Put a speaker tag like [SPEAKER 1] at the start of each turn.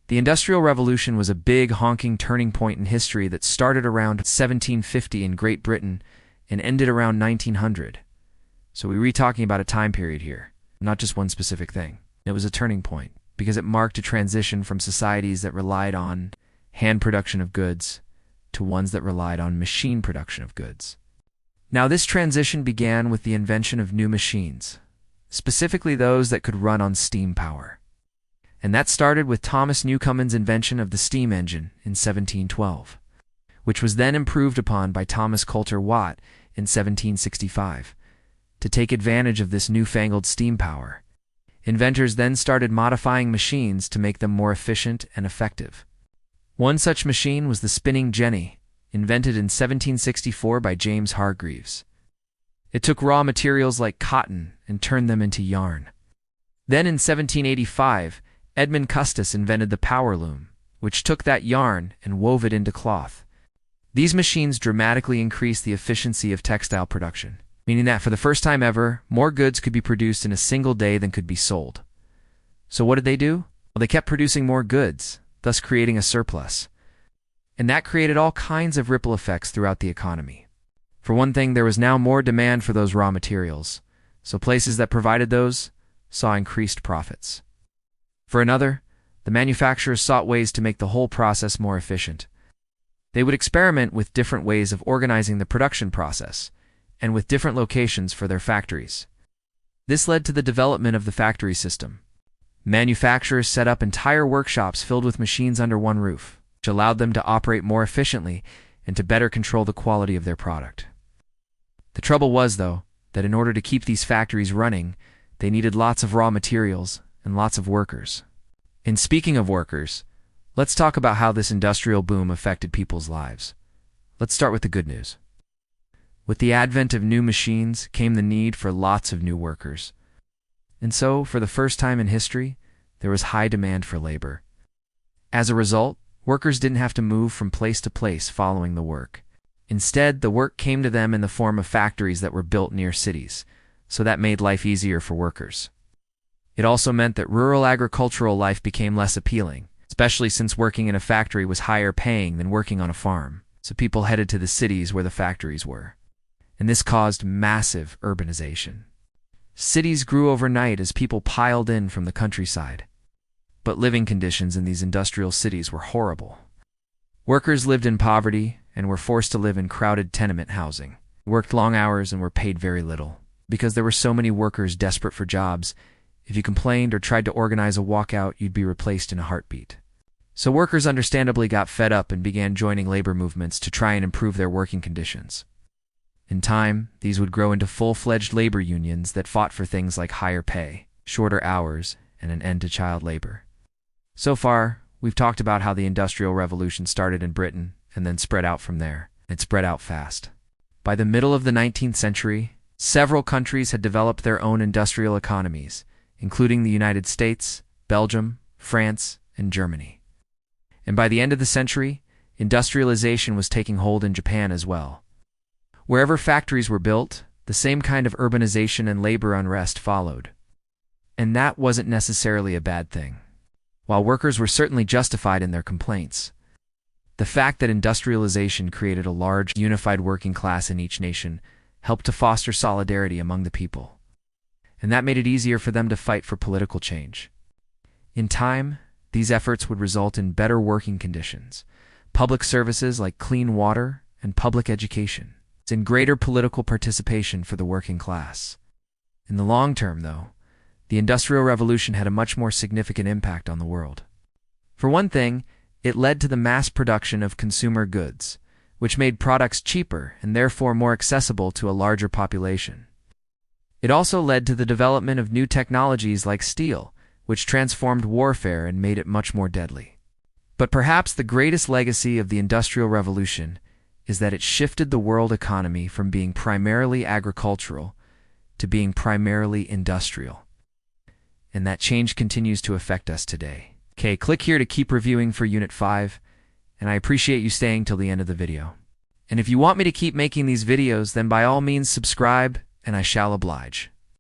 [SPEAKER 1] The Industrial Revolution was a big, honking turning point in history that started around 1750 in Great Britain and ended around 1900. So we're talking about a time period here, not just one specific thing. It was a turning point because it marked a transition from societies that relied on hand production of goods to ones that relied on machine production of goods. Now, this transition began with the invention of new machines, specifically those that could run on steam power. And that started with Thomas Newcomen's invention of the steam engine in 1712, which was then improved upon by Thomas Coulter Watt in 1765. To take advantage of this newfangled steam power, inventors then started modifying machines to make them more efficient and effective. One such machine was the spinning jenny, invented in 1764 by James Hargreaves. It took raw materials like cotton and turned them into yarn. Then in 1785, Edmund Custis invented the power loom, which took that yarn and wove it into cloth. These machines dramatically increased the efficiency of textile production, meaning that for the first time ever, more goods could be produced in a single day than could be sold. So what did they do? Well, they kept producing more goods, thus creating a surplus. And that created all kinds of ripple effects throughout the economy. For one thing, there was now more demand for those raw materials, so places that provided those saw increased profits. For another, the manufacturers sought ways to make the whole process more efficient. They would experiment with different ways of organizing the production process, and with different locations for their factories. This led to the development of the factory system. Manufacturers set up entire workshops filled with machines under one roof, which allowed them to operate more efficiently and to better control the quality of their product. The trouble was, though, that in order to keep these factories running, they needed lots of raw materials and lots of workers. And speaking of workers, let's talk about how this industrial boom affected people's lives. Let's start with the good news. With the advent of new machines came the need for lots of new workers. And so, for the first time in history, there was high demand for labor. As a result, workers didn't have to move from place to place following the work. Instead, the work came to them in the form of factories that were built near cities, so that made life easier for workers. It also meant that rural agricultural life became less appealing, especially since working in a factory was higher paying than working on a farm, so people headed to the cities where the factories were. And this caused massive urbanization. Cities grew overnight as people piled in from the countryside. But living conditions in these industrial cities were horrible. Workers lived in poverty and were forced to live in crowded tenement housing, worked long hours and were paid very little. Because there were so many workers desperate for jobs, if you complained or tried to organize a walkout, you'd be replaced in a heartbeat. So workers understandably got fed up and began joining labor movements to try and improve their working conditions. In time, these would grow into full-fledged labor unions that fought for things like higher pay, shorter hours, and an end to child labor. So far, we've talked about how the Industrial Revolution started in Britain and then spread out from there. It spread out fast. By the middle of the 19th century, several countries had developed their own industrial economies, including the United States, Belgium, France, and Germany. And by the end of the century, industrialization was taking hold in Japan as well. Wherever factories were built, the same kind of urbanization and labor unrest followed. And that wasn't necessarily a bad thing. While workers were certainly justified in their complaints, the fact that industrialization created a large, unified working class in each nation helped to foster solidarity among the people. And that made it easier for them to fight for political change. In time, these efforts would result in better working conditions, public services like clean water and public education, and greater political participation for the working class. In the long term, though, the Industrial Revolution had a much more significant impact on the world. For one thing, it led to the mass production of consumer goods, which made products cheaper and therefore more accessible to a larger population. It also led to the development of new technologies like steel, which transformed warfare and made it much more deadly. But perhaps the greatest legacy of the Industrial Revolution is that it shifted the world economy from being primarily agricultural to being primarily industrial. And that change continues to affect us today. Okay, click here to keep reviewing for Unit 5, and I appreciate you staying till the end of the video. And if you want me to keep making these videos, then by all means subscribe, and I shall oblige.